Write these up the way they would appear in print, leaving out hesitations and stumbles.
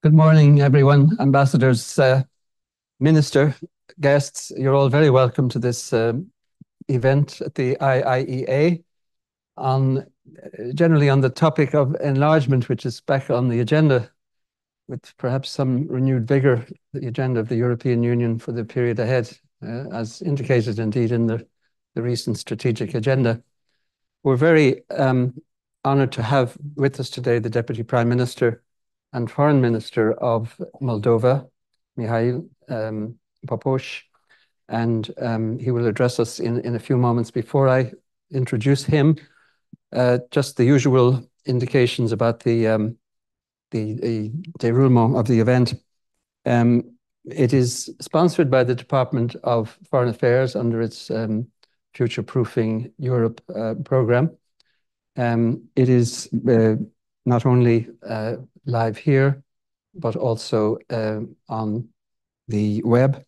Good morning, everyone. Ambassadors, Minister, guests, you're all very welcome to this event at the IIEA generally on the topic of enlargement, which is back on the agenda with perhaps some renewed vigor, the agenda of the European Union for the period ahead, as indicated indeed in the recent strategic agenda. We're very honoured to have with us today the Deputy Prime Minister and Foreign Minister of Moldova, Mihai Popșoi, and he will address us in a few moments. Before I introduce him, just the usual indications about the déroulement of the event. It is sponsored by the Department of Foreign Affairs under its Future Proofing Europe program. It is not only live here, but also on the web.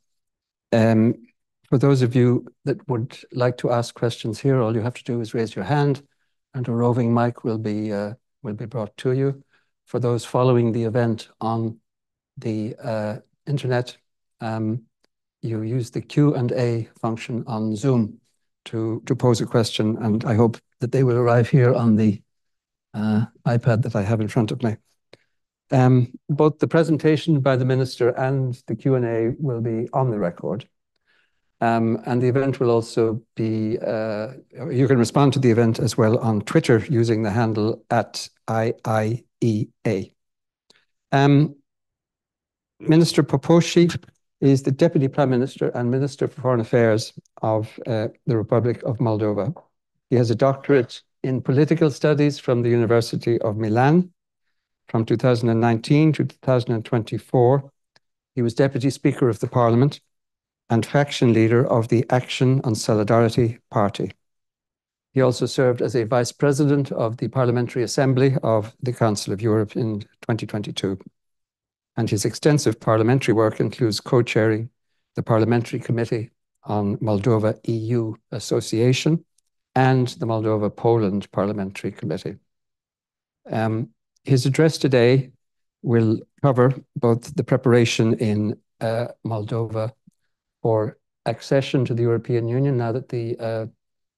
For those of you that would like to ask questions here, all you have to do is raise your hand and a roving mic will be brought to you. For those following the event on the internet, you use the Q&A function on Zoom to pose a question, and I hope that they will arrive here on the iPad that I have in front of me. Both the presentation by the Minister and the Q&A will be on the record. And the event will also be, you can respond to the event as well on Twitter using the handle @IIEA. Minister Popșoi is the Deputy Prime Minister and Minister for Foreign Affairs of the Republic of Moldova. He has a doctorate in political studies from the University of Milan. From 2019 to 2024, he was Deputy Speaker of the Parliament and faction leader of the Action and Solidarity Party. He also served as a Vice President of the Parliamentary Assembly of the Council of Europe in 2022. And his extensive parliamentary work includes co-chairing the Parliamentary Committee on Moldova-EU Association and the Moldova-Poland Parliamentary Committee. His address today will cover both the preparation in Moldova for accession to the European Union, now that the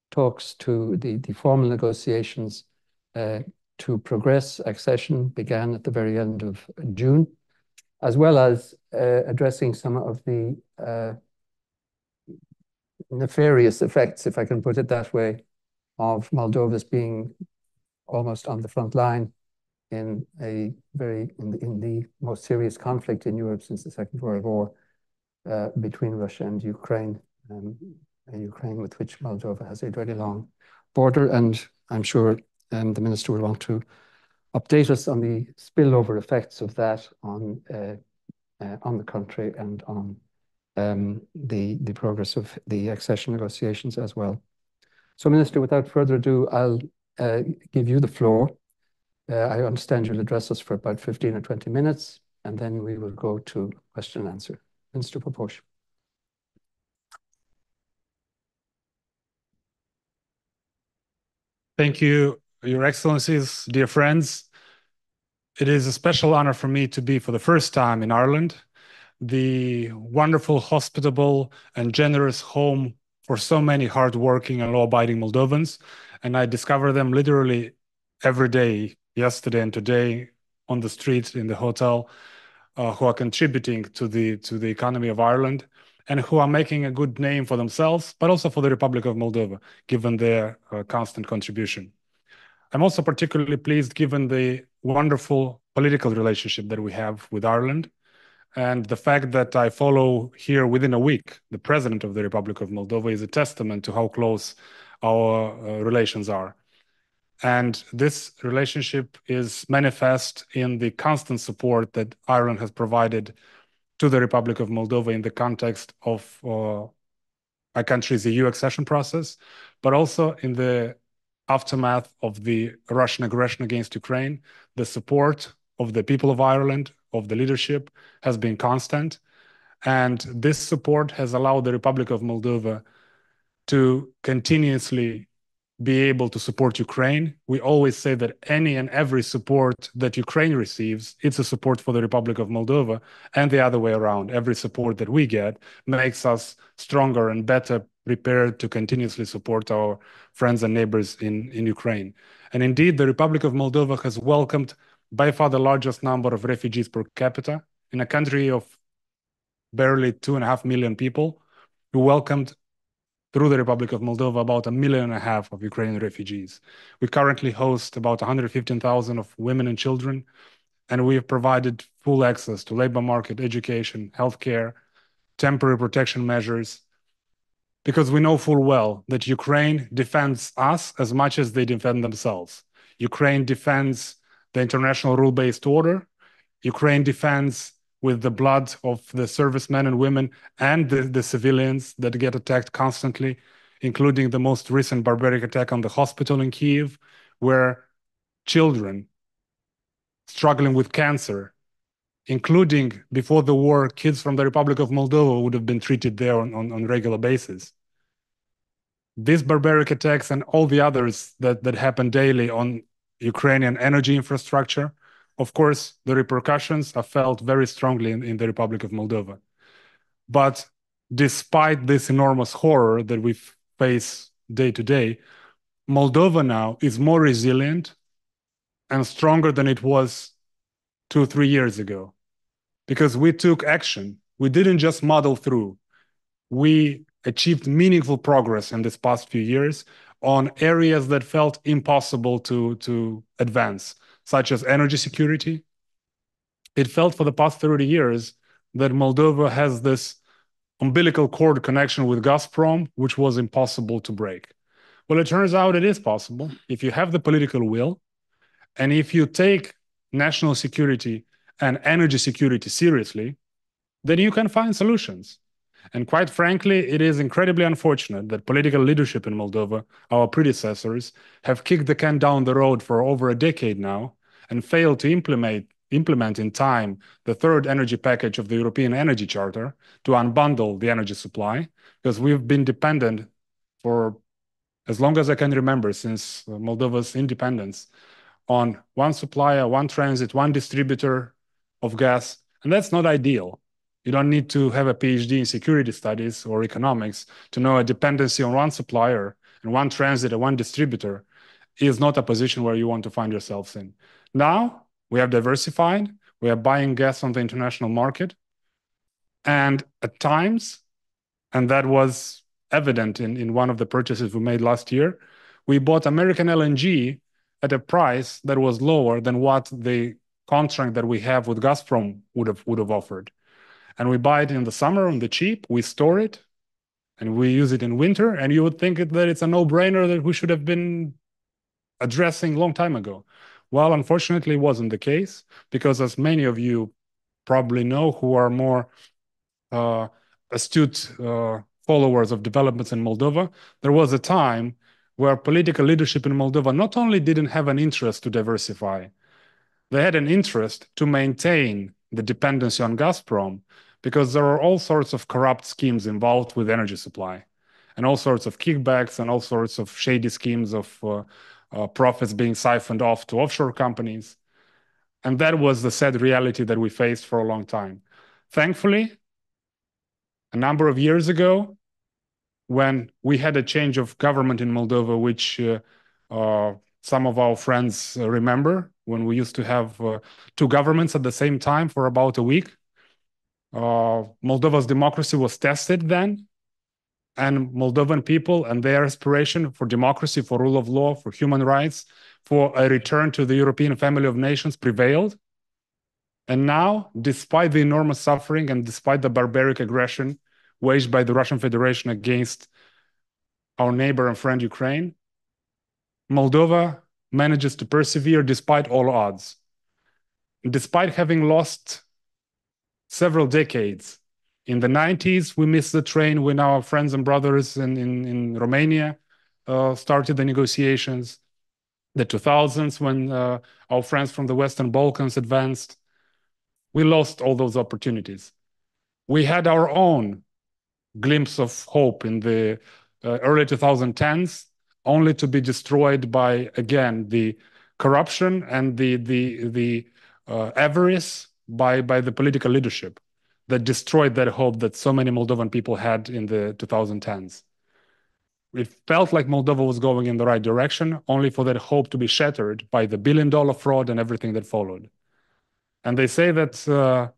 talks to the formal negotiations to progress accession began at the very end of June, as well as addressing some of the nefarious effects, if I can put it that way, of Moldova's being almost on the front line in the most serious conflict in Europe since the Second World War between Russia and Ukraine, Ukraine with which Moldova has a very long border. And I'm sure the Minister will want to update us on the spillover effects of that on the country and on the progress of the accession negotiations as well. So, Minister, without further ado, I'll give you the floor. I understand you'll address us for about 15 or 20 minutes, and then we will go to question and answer. Minister Popșoi. Thank you, Your Excellencies, dear friends. It is a special honor for me to be for the first time in Ireland, the wonderful, hospitable, and generous home for so many hardworking and law-abiding Moldovans. And I discover them literally every day, yesterday and today, on the street, in the hotel, who are contributing to the economy of Ireland and who are making a good name for themselves, but also for the Republic of Moldova, given their constant contribution. I'm also particularly pleased given the wonderful political relationship that we have with Ireland and the fact that I follow here within a week the President of the Republic of Moldova is a testament to how close our relations are. And this relationship is manifest in the constant support that Ireland has provided to the Republic of Moldova in the context of our country's EU accession process, but also in the aftermath of the Russian aggression against Ukraine. The support of the people of Ireland, of the leadership, has been constant. And this support has allowed the Republic of Moldova to continuously be able to support Ukraine. We always say that any and every support that Ukraine receives, it's a support for the Republic of Moldova, and the other way around. Every support that we get makes us stronger and better prepared to continuously support our friends and neighbors in Ukraine. And indeed, the Republic of Moldova has welcomed by far the largest number of refugees per capita in a country of barely 2.5 million people. We welcomed through the Republic of Moldova about 1.5 million of Ukrainian refugees. We currently host about 115,000 of women and children, and we have provided full access to labor market, education, healthcare, temporary protection measures, because we know full well that Ukraine defends us as much as they defend themselves. Ukraine defends the international rule-based order. Ukraine defends with the blood of the servicemen and women and the civilians that get attacked constantly, including the most recent barbaric attack on the hospital in Kyiv, where children struggling with cancer, including before the war, kids from the Republic of Moldova would have been treated there on regular basis. These barbaric attacks and all the others that happen daily on Ukrainian energy infrastructure, of course, the repercussions are felt very strongly in the Republic of Moldova. But despite this enormous horror that we face day to day, Moldova now is more resilient and stronger than it was 2-3 years ago, because we took action. We didn't just muddle through. We achieved meaningful progress in this past few years on areas that felt impossible to advance, such as energy security. It felt for the past 30 years that Moldova has this umbilical cord connection with Gazprom, which was impossible to break. Well, it turns out it is possible if you have the political will, and if you take national security and energy security seriously, then you can find solutions. And quite frankly, it is incredibly unfortunate that political leadership in Moldova, our predecessors, have kicked the can down the road for over a decade now and failed to implement in time the third energy package of the European Energy Charter to unbundle the energy supply, because we've been dependent for as long as I can remember, since Moldova's independence, on one supplier, one transit, one distributor of gas, and that's not ideal. You don't need to have a PhD in security studies or economics to know a dependency on one supplier and one transit and one distributor is not a position where you want to find yourselves in. Now, we have diversified, we are buying gas on the international market, and at times, and that was evident in one of the purchases we made last year, we bought American LNG at a price that was lower than what the contract that we have with Gazprom would have offered. And we buy it in the summer on the cheap, we store it, and we use it in winter, and you would think that it's a no-brainer that we should have been addressing a long time ago. Well, unfortunately, it wasn't the case, because as many of you probably know who are more astute followers of developments in Moldova, there was a time where political leadership in Moldova not only didn't have an interest to diversify, they had an interest to maintain the dependency on Gazprom, because there are all sorts of corrupt schemes involved with energy supply, and all sorts of kickbacks and all sorts of shady schemes of profits being siphoned off to offshore companies. And that was the sad reality that we faced for a long time. Thankfully, a number of years ago, when we had a change of government in Moldova, which some of our friends remember, when we used to have two governments at the same time for about a week, Moldova's democracy was tested then, and Moldovan people and their aspiration for democracy, for rule of law, for human rights, for a return to the European family of nations prevailed. And now, despite the enormous suffering and despite the barbaric aggression waged by the Russian Federation against our neighbor and friend Ukraine, Moldova manages to persevere despite all odds. Despite having lost several decades. In the 90s, we missed the train when our friends and brothers in Romania started the negotiations. The 2000s, when our friends from the Western Balkans advanced, we lost all those opportunities. We had our own glimpse of hope in the early 2010s only to be destroyed by, again, the corruption and the avarice by the political leadership that destroyed that hope that so many Moldovan people had in the 2010s. It felt like Moldova was going in the right direction, only for that hope to be shattered by the billion-dollar fraud and everything that followed. And they say that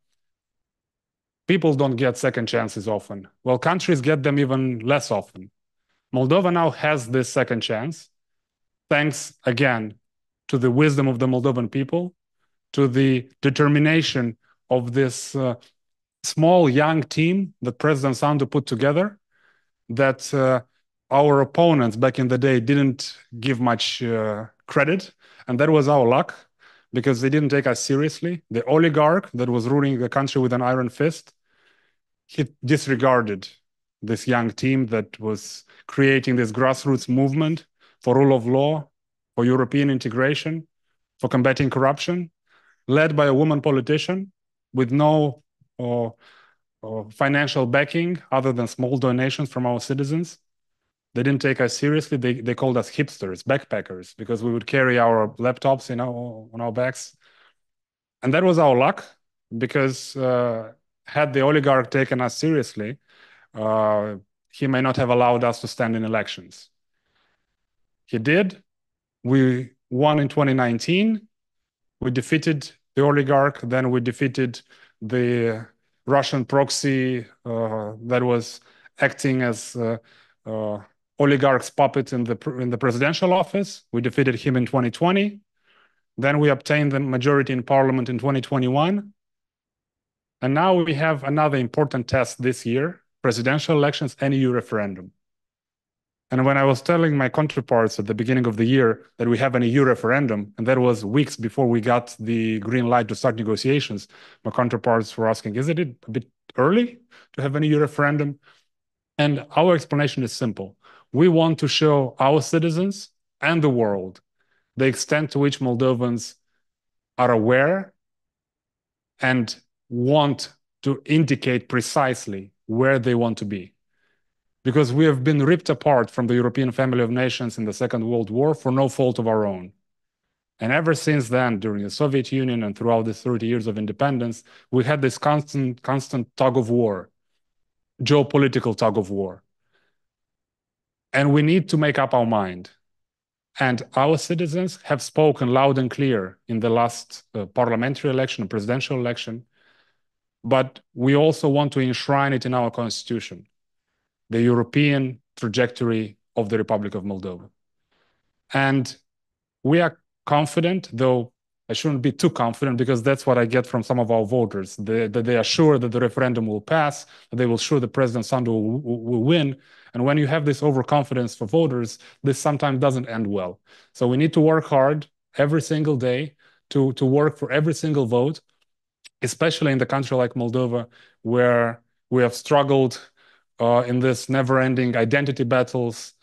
people don't get second chances often. Well, countries get them even less often. Moldova now has this second chance, thanks, again, to the wisdom of the Moldovan people, to the determination of this small, young team that President Sandu put together, that our opponents back in the day didn't give much credit, and that was our luck, because they didn't take us seriously. The oligarch that was ruling the country with an iron fist, he disregarded this young team that was creating this grassroots movement for rule of law, for European integration, for combating corruption, led by a woman politician with no financial backing other than small donations from our citizens. They didn't take us seriously. They called us hipsters, backpackers, because we would carry our laptops on our backs. And that was our luck, because had the oligarch taken us seriously, he may not have allowed us to stand in elections. He did. We won in 2019. We defeated the oligarch. Then we defeated the Russian proxy that was acting as oligarch's puppet in the presidential office. We defeated him in 2020. Then we obtained the majority in parliament in 2021. And now we have another important test this year: presidential elections and EU referendum. And when I was telling my counterparts at the beginning of the year that we have an EU referendum, and that was weeks before we got the green light to start negotiations, my counterparts were asking, isn't it a bit early to have an EU referendum? And our explanation is simple. We want to show our citizens and the world the extent to which Moldovans are aware and want to indicate precisely where they want to be. Because we have been ripped apart from the European family of nations in the Second World War for no fault of our own. And ever since then, during the Soviet Union and throughout the 30 years of independence, we had this constant tug of war, geopolitical tug of war. And we need to make up our mind. And our citizens have spoken loud and clear in the last parliamentary election, presidential election. But we also want to enshrine it in our constitution, the European trajectory of the Republic of Moldova. And we are confident, though I shouldn't be too confident, because that's what I get from some of our voters, that they are sure that the referendum will pass, that they will sure that President Sandu will win. And when you have this overconfidence for voters, this sometimes doesn't end well. So we need to work hard every single day to work for every single vote, especially in the country like Moldova, where we have struggled in this never-ending identity battles,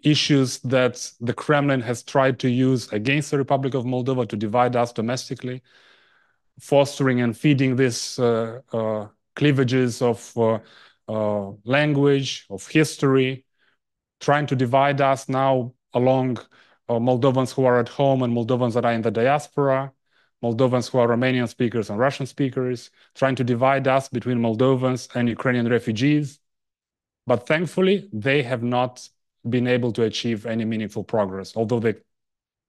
issues that the Kremlin has tried to use against the Republic of Moldova to divide us domestically, fostering and feeding these cleavages of language, of history, trying to divide us now along Moldovans who are at home and Moldovans that are in the diaspora, Moldovans who are Romanian speakers and Russian speakers, trying to divide us between Moldovans and Ukrainian refugees. But thankfully, they have not been able to achieve any meaningful progress, although they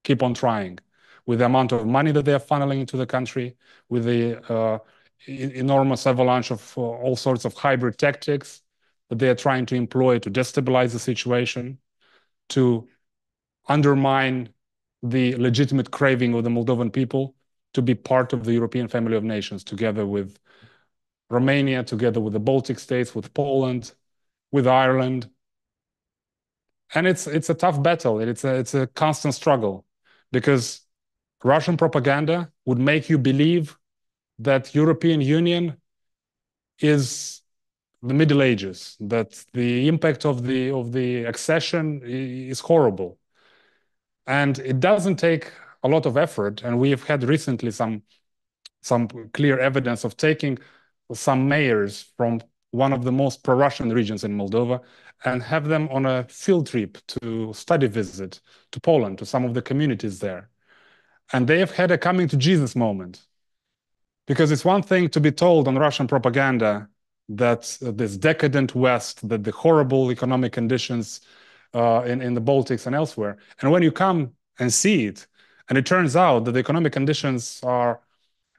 keep on trying. With the amount of money that they are funneling into the country, with the enormous avalanche of all sorts of hybrid tactics that they are trying to employ to destabilize the situation, to undermine the legitimate craving of the Moldovan people to be part of the European family of nations, together with Romania, together with the Baltic states, with Poland, with Ireland. And it's a tough battle. It's a constant struggle, because Russian propaganda would make you believe that European Union is the Middle Ages, that the impact of the accession is horrible. And it doesn't take a lot of effort. And we have had recently some clear evidence of taking some mayors from one of the most pro-Russian regions in Moldova and have them on a field trip to study visit to Poland, to some of the communities there. And they have had a coming to Jesus moment. Because it's one thing to be told on Russian propaganda that this decadent West, that the horrible economic conditions in the Baltics and elsewhere. And when you come and see it, and it turns out that the economic conditions are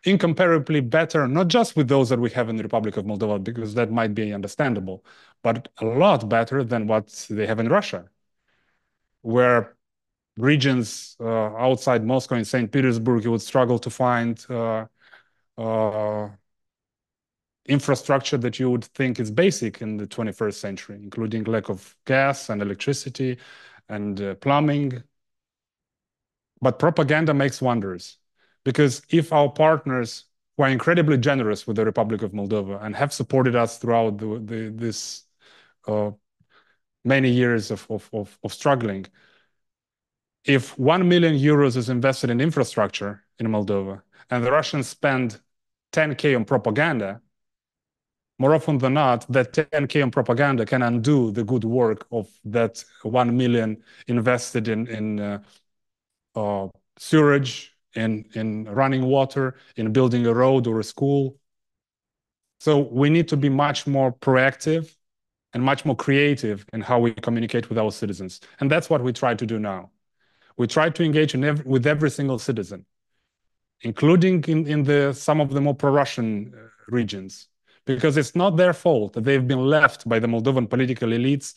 incomparably better, not just with those that we have in the Republic of Moldova, because that might be understandable, but a lot better than what they have in Russia, where regions outside Moscow and St. Petersburg, you would struggle to find infrastructure that you would think is basic in the 21st century, including lack of gas and electricity and plumbing. But propaganda makes wonders, because if our partners who are incredibly generous with the Republic of Moldova and have supported us throughout this many years of struggling, if 1 million euros is invested in infrastructure in Moldova and the Russians spend 10K on propaganda, more often than not, that 10K on propaganda can undo the good work of that 1 million invested in sewage, in running water, in building a road or a school. So we need to be much more proactive and much more creative in how we communicate with our citizens. And that's what we try to do now. We try to engage with every single citizen, including in some of the more pro-Russian regions, because it's not their fault that they've been left by the Moldovan political elites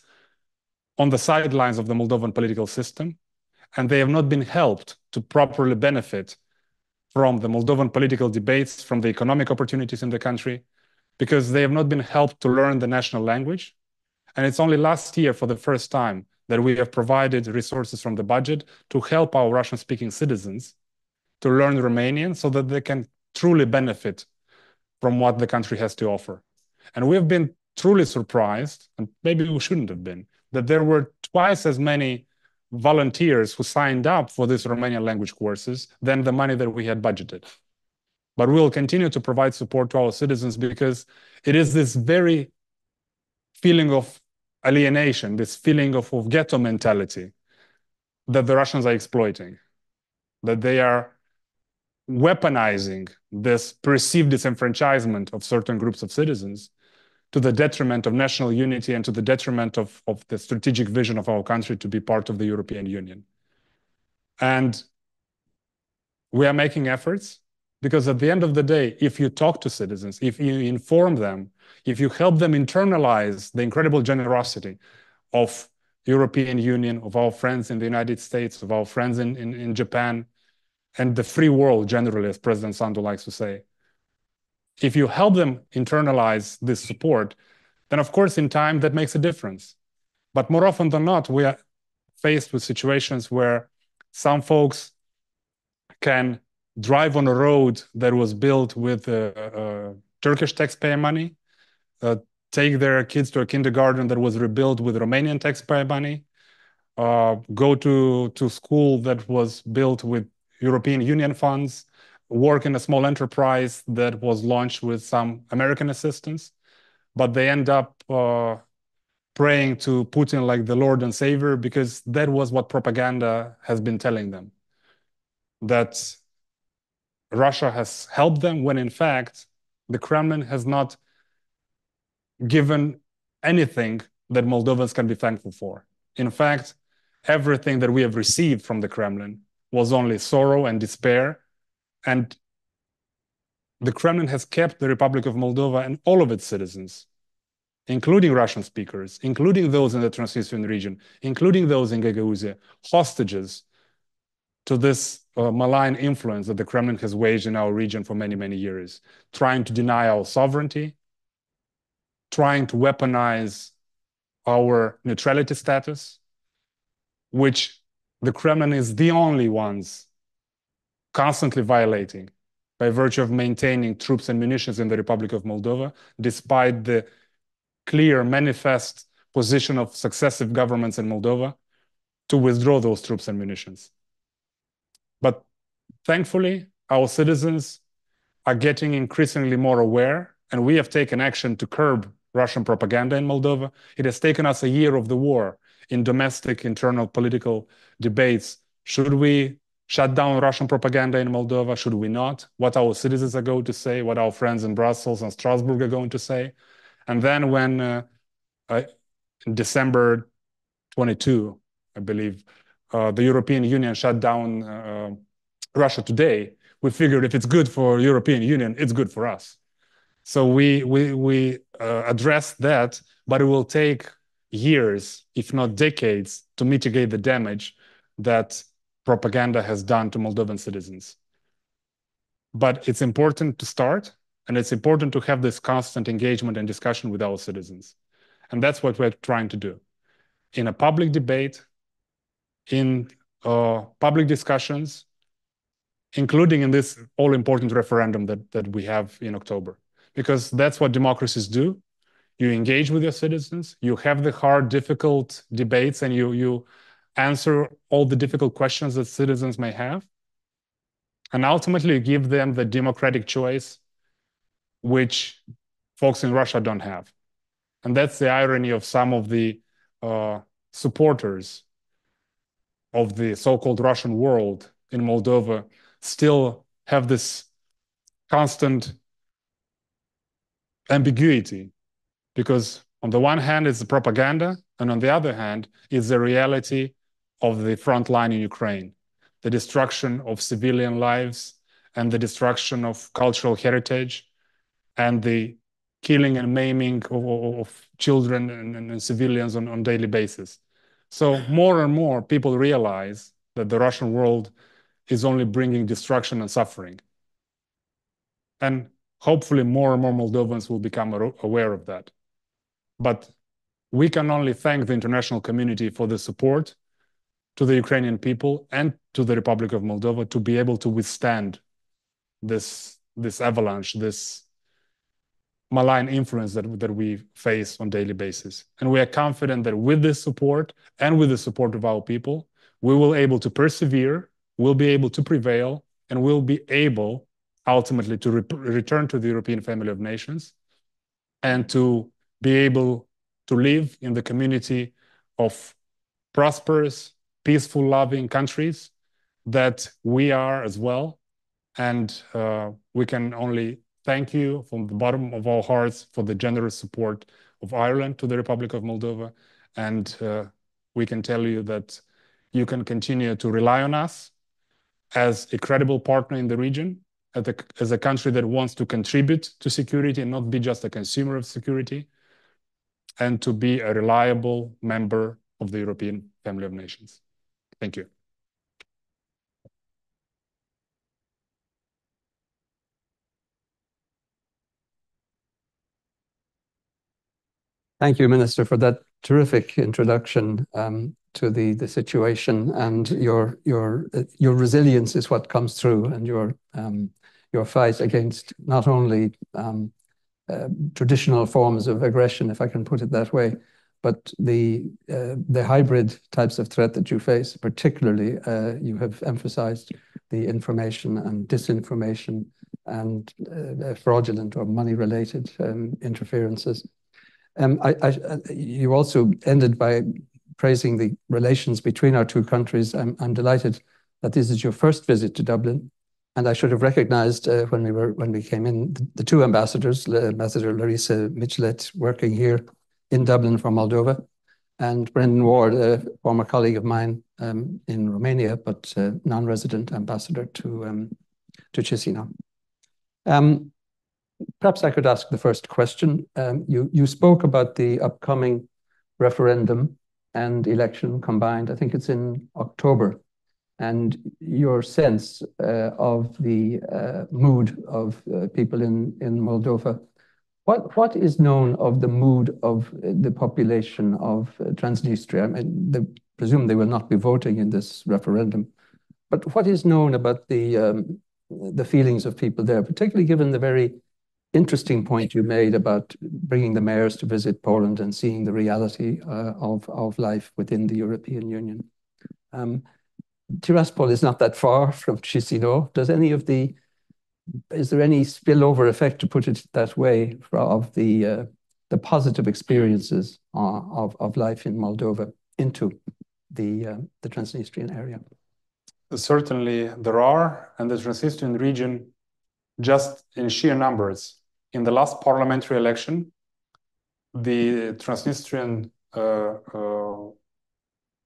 on the sidelines of the Moldovan political system, and they have not been helped to properly benefit from the Moldovan political debates, from the economic opportunities in the country, because they have not been helped to learn the national language. And it's only last year, for the first time, that we have provided resources from the budget to help our Russian-speaking citizens to learn Romanian so that they can truly benefit from what the country has to offer. And we have been truly surprised, and maybe we shouldn't have been, that there were twice as many volunteers who signed up for these Romanian language courses than the money that we had budgeted. But we will continue to provide support to our citizens, because it is this very feeling of alienation, this feeling of ghetto mentality that the Russians are exploiting, that they are weaponizing this perceived disenfranchisement of certain groups of citizens to the detriment of national unity and to the detriment of the strategic vision of our country to be part of the European Union. And we are making efforts, because at the end of the day, if you talk to citizens, if you inform them, if you help them internalize the incredible generosity of European Union, of our friends in the United States, of our friends in Japan, and the free world generally, as President Sandu likes to say, if you help them internalize this support, then of course in time that makes a difference. But more often than not, we are faced with situations where some folks can drive on a road that was built with Turkish taxpayer money, take their kids to a kindergarten that was rebuilt with Romanian taxpayer money, go to school that was built with European Union funds, work in a small enterprise that was launched with some American assistance, but they end up praying to Putin like the Lord and Savior, because that was what propaganda has been telling them, that Russia has helped them, when in fact the Kremlin has not given anything that Moldovans can be thankful for. In fact, everything that we have received from the Kremlin was only sorrow and despair. And the Kremlin has kept the Republic of Moldova and all of its citizens, including Russian speakers, including those in the Transnistrian region, including those in Gagauzia, hostages to this malign influence that the Kremlin has waged in our region for many, many years, trying to deny our sovereignty, trying to weaponize our neutrality status, which the Kremlin is the only ones constantly violating by virtue of maintaining troops and munitions in the Republic of Moldova, despite the clear, manifest position of successive governments in Moldova to withdraw those troops and munitions. But thankfully, our citizens are getting increasingly more aware, and we have taken action to curb Russian propaganda in Moldova. It has taken us a year of the war in domestic internal political debates. Should we shut down Russian propaganda in Moldova? Should we not? What our citizens are going to say, what our friends in Brussels and Strasbourg are going to say. And then when in December 22, I believe, the European Union shut down Russia Today, we figured if it's good for European Union, it's good for us. So we addressed that, but it will take years, if not decades, to mitigate the damage that propaganda has done to Moldovan citizens. But it's important to start, and it's important to have this constant engagement and discussion with our citizens. And that's what we're trying to do. In a public debate, in public discussions, including in this all-important referendum that we have in October. Because that's what democracies do. You engage with your citizens, you have the hard, difficult debates, and you answer all the difficult questions that citizens may have. And ultimately, you give them the democratic choice, which folks in Russia don't have. And that's the irony of some of the supporters of the so-called Russian world in Moldova still have this constant ambiguity, because on the one hand, it's the propaganda, and on the other hand, it's the reality of the front line in Ukraine, the destruction of civilian lives and the destruction of cultural heritage and the killing and maiming of children and civilians on a daily basis. So more and more people realize that the Russian world is only bringing destruction and suffering. And hopefully more and more Moldovans will become aware of that. But we can only thank the international community for the support to the Ukrainian people and to the Republic of Moldova to be able to withstand this avalanche, this malign influence that we face on a daily basis. And we are confident that with this support and with the support of our people, we will be able to persevere, we'll be able to prevail, and we'll be able ultimately to return to the European family of nations and to be able to live in the community of prosperous, peaceful, loving countries that we are as well. And we can only thank you from the bottom of our hearts for the generous support of Ireland to the Republic of Moldova. And we can tell you that you can continue to rely on us as a credible partner in the region, as a country that wants to contribute to security and not be just a consumer of security, and to be a reliable member of the European family of nations. Thank you. Thank you, Minister, for that terrific introduction to the situation, and your resilience is what comes through, and your fight against not only traditional forms of aggression, if I can put it that way, but the hybrid types of threat that you face. Particularly, you have emphasized the information and disinformation and fraudulent or money-related interferences. You also ended by praising the relations between our two countries. I'm delighted that this is your first visit to Dublin, and I should have recognized when we came in the two ambassadors, Ambassador Larissa Michelet, working here in Dublin for Moldova, and Brendan Ward, a former colleague of mine in Romania, but non-resident ambassador to Chisinau. Perhaps I could ask the first question. You spoke about the upcoming referendum and election combined. I think it's in October. And your sense of the mood of people in Moldova. What is known of the mood of the population of Transnistria? I mean, they presume they will not be voting in this referendum. But what is known about the feelings of people there, particularly given the very interesting point you made about bringing the mayors to visit Poland and seeing the reality of life within the European Union? Tiraspol is not that far from Chisinau. Is there any spillover effect, to put it that way, of the the positive experiences of life in Moldova into the Transnistrian area? Certainly there are, and the Transnistrian region, just in sheer numbers, in the last parliamentary election, the Transnistrian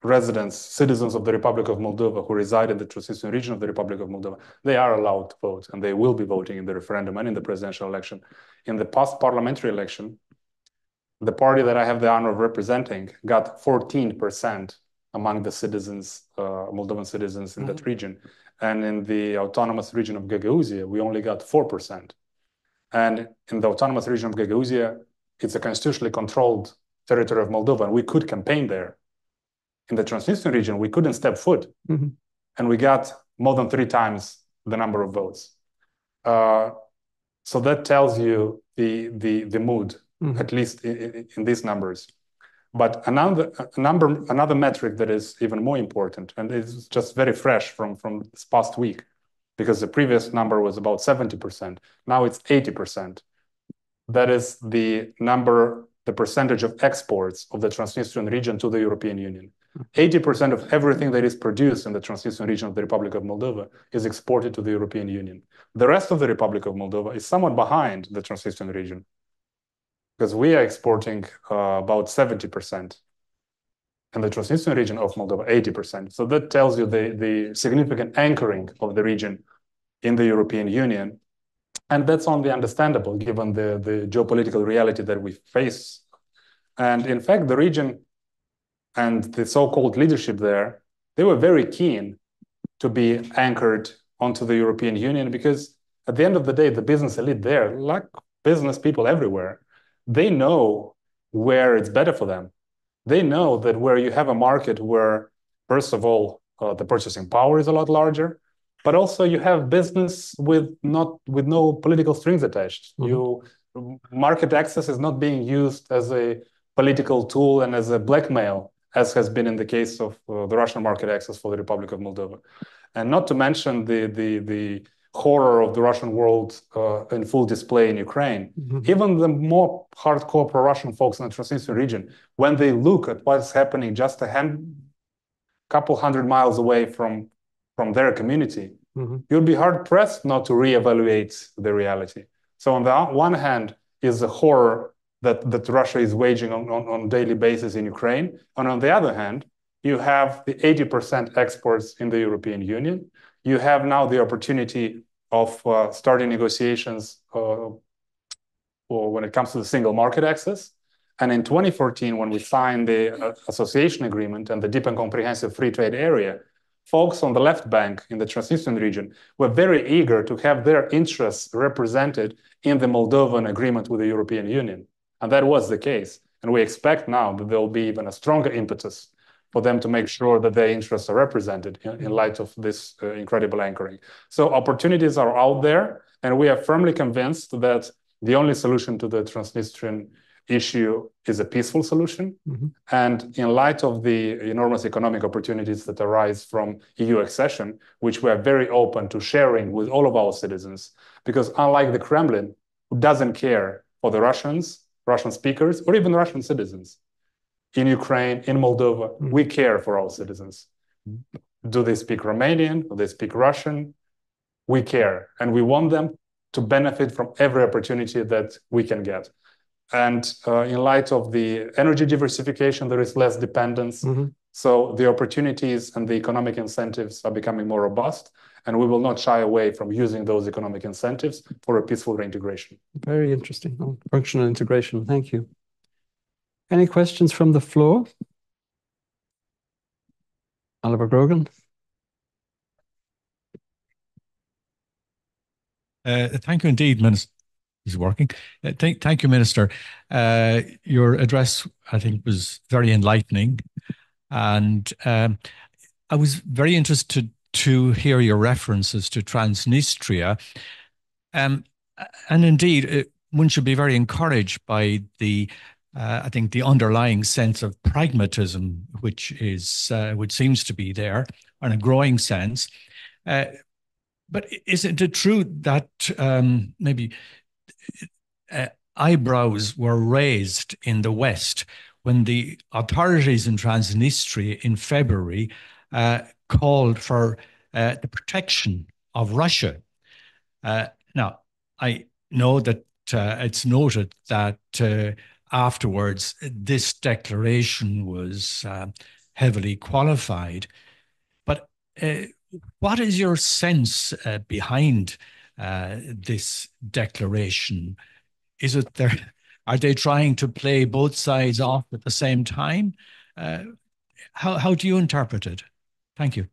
residents, citizens of the Republic of Moldova who reside in the Transnistrian region of the Republic of Moldova, they are allowed to vote, and they will be voting in the referendum and in the presidential election. In the past parliamentary election, the party that I have the honor of representing got 14% among the citizens, Moldovan citizens in that region. And in the autonomous region of Gagauzia, we only got 4%. And in the autonomous region of Gagauzia, it's a constitutionally controlled territory of Moldova, and we could campaign there. In the Transnistrian region, we couldn't step foot, and we got more than 3 times the number of votes. So that tells you the mood, at least in these numbers. But another metric that is even more important, and it's just very fresh from this past week, because the previous number was about 70%. Now it's 80%. That is the percentage of exports of the Transnistrian region to the European Union. 80% of everything that is produced in the Transnistrian region of the Republic of Moldova is exported to the European Union. The rest of the Republic of Moldova is somewhat behind the Transnistrian region, because we are exporting about 70%, and the Transnistrian region of Moldova, 80%. So that tells you the significant anchoring of the region in the European Union. And that's only understandable given the geopolitical reality that we face. And in fact, the region and the so-called leadership there, they were very keen to be anchored onto the European Union, because at the end of the day, the business elite there, like business people everywhere, they know where it's better for them. They know that where you have a market where, first of all, the purchasing power is a lot larger, but also you have business with no political strings attached. Market access is not being used as a political tool and as a blackmail, as has been in the case of the Russian market access for the Republic of Moldova. And not to mention the horror of the Russian world in full display in Ukraine. Even the more hardcore pro-Russian folks in the Transnistrian region, when they look at what's happening just couple hundred miles away from their community, you'll be hard-pressed not to reevaluate the reality. So on the one hand is the horror that Russia is waging on a daily basis in Ukraine. And on the other hand, you have the 80% exports in the European Union. You have now the opportunity of starting negotiations when it comes to the single market access. And in 2014, when we signed the association agreement and the deep and comprehensive free trade area, folks on the left bank in the Transnistrian region were very eager to have their interests represented in the Moldovan agreement with the European Union. And that was the case. And we expect now that there will be even a stronger impetus for them to make sure that their interests are represented in light of this incredible anchoring. So opportunities are out there, and we are firmly convinced that the only solution to the Transnistrian issue is a peaceful solution. And in light of the enormous economic opportunities that arise from EU accession, which we are very open to sharing with all of our citizens, because unlike the Kremlin, who doesn't care for the Russians, Russian speakers, or even Russian citizens, in Ukraine, in Moldova, we care for our citizens. Do they speak Romanian? Do they speak Russian? We care, and we want them to benefit from every opportunity that we can get. And in light of the energy diversification, there is less dependence. So the opportunities and the economic incentives are becoming more robust, and we will not shy away from using those economic incentives for a peaceful reintegration. Very interesting. Functional integration. Thank you. Any questions from the floor? Oliver Grogan. Thank you indeed, Minister. He's working. Thank you, Minister. Your address, I think, was very enlightening. And I was very interested to hear your references to Transnistria. And indeed, one should be very encouraged by I think the underlying sense of pragmatism, which seems to be there, and a growing sense. But isn't it true that maybe eyebrows were raised in the West when the authorities in Transnistria in February called for the protection of Russia. Now, I know that it's noted that afterwards this declaration was heavily qualified. But what is your sense behind this declaration? Is it there? Are they trying to play both sides off at the same time? How do you interpret it? Thank you.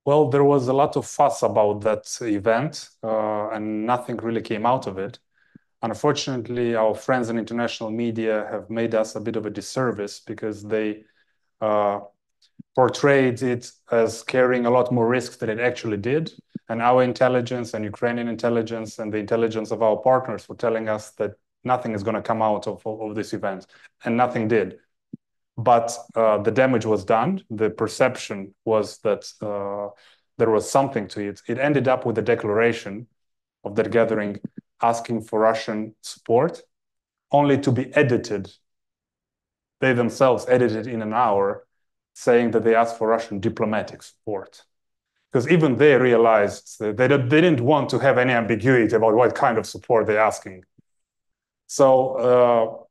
Well, there was a lot of fuss about that event, and nothing really came out of it. Unfortunately, our friends in international media have made us a bit of a disservice because they portrayed it as carrying a lot more risks than it actually did. And our intelligence and Ukrainian intelligence and the intelligence of our partners were telling us that nothing is going to come out of this event, and nothing did. But the damage was done. The perception was that there was something to it. It ended up with a declaration of that gathering asking for Russian support, only to be edited. They themselves edited in an hour, saying that they asked for Russian diplomatic support. Because even they realized that they didn't want to have any ambiguity about what kind of support they're asking. So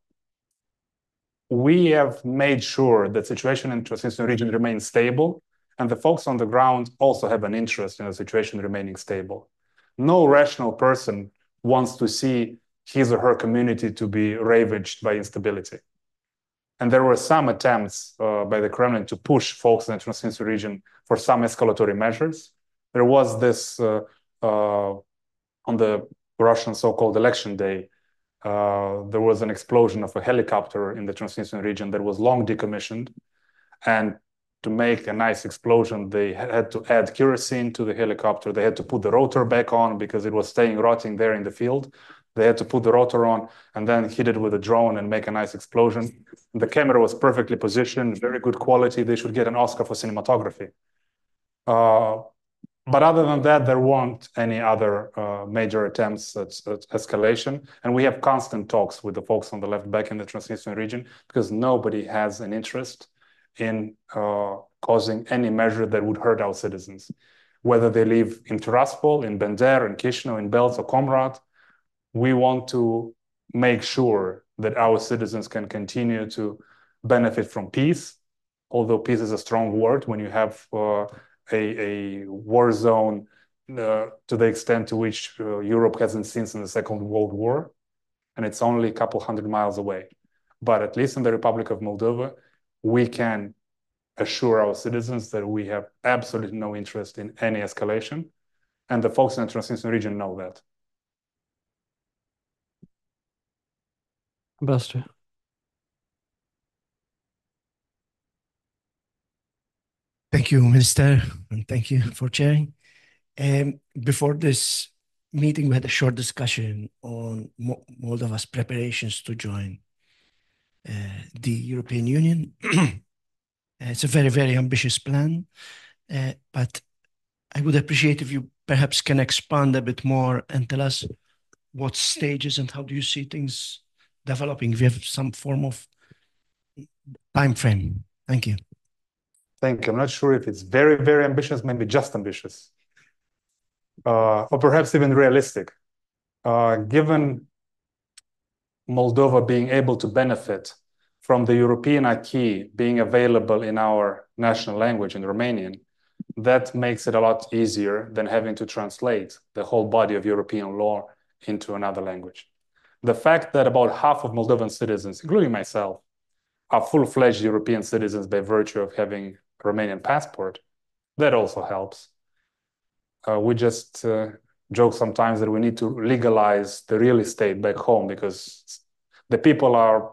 we have made sure that the situation in the Transnistrian region remains stable, and the folks on the ground also have an interest in the situation remaining stable. No rational person wants to see his or her community to be ravaged by instability. And there were some attempts by the Kremlin to push folks in the Transnistrian region for some escalatory measures. There was this, on the Russian so-called election day, there was an explosion of a helicopter in the Transnistrian region that was long decommissioned. And to make a nice explosion, they had to add kerosene to the helicopter. They had to put the rotor back on because it was staying rotting there in the field. They had to put the rotor on and then hit it with a drone and make a nice explosion. The camera was perfectly positioned, very good quality. They should get an Oscar for cinematography. But other than that, there weren't any other major attempts at escalation. And we have constant talks with the folks on the left back in the Transnistrian region because nobody has an interest in causing any measure that would hurt our citizens. Whether they live in Tiraspol, in Bender, in Chisinau, in Belz or Comrade, we want to make sure that our citizens can continue to benefit from peace, although peace is a strong word when you have a war zone to the extent to which Europe hasn't seen since the Second World War, and it's only a couple 100 miles away. But at least in the Republic of Moldova, we can assure our citizens that we have absolutely no interest in any escalation, and the folks in the Transnistrian region know that. Ambassador. Thank you, Minister, and thank you for chairing. Before this meeting, we had a short discussion on Moldova's preparations to join the European Union. It's a very, very ambitious plan, but I would appreciate if you perhaps can expand a bit more and tell us what stages and how do you see things developing, if you have some form of time frame. Thank you. Thank you. I'm not sure if it's very, very ambitious, maybe just ambitious, or perhaps even realistic. Given Moldova being able to benefit from the European acquis being available in our national language, in Romanian, that makes it a lot easier than having to translate the whole body of European law into another language. The fact that about half of Moldovan citizens, including myself, are full-fledged European citizens by virtue of having a Romanian passport, that also helps. We just joke sometimes that we need to legalize the real estate back home because the people are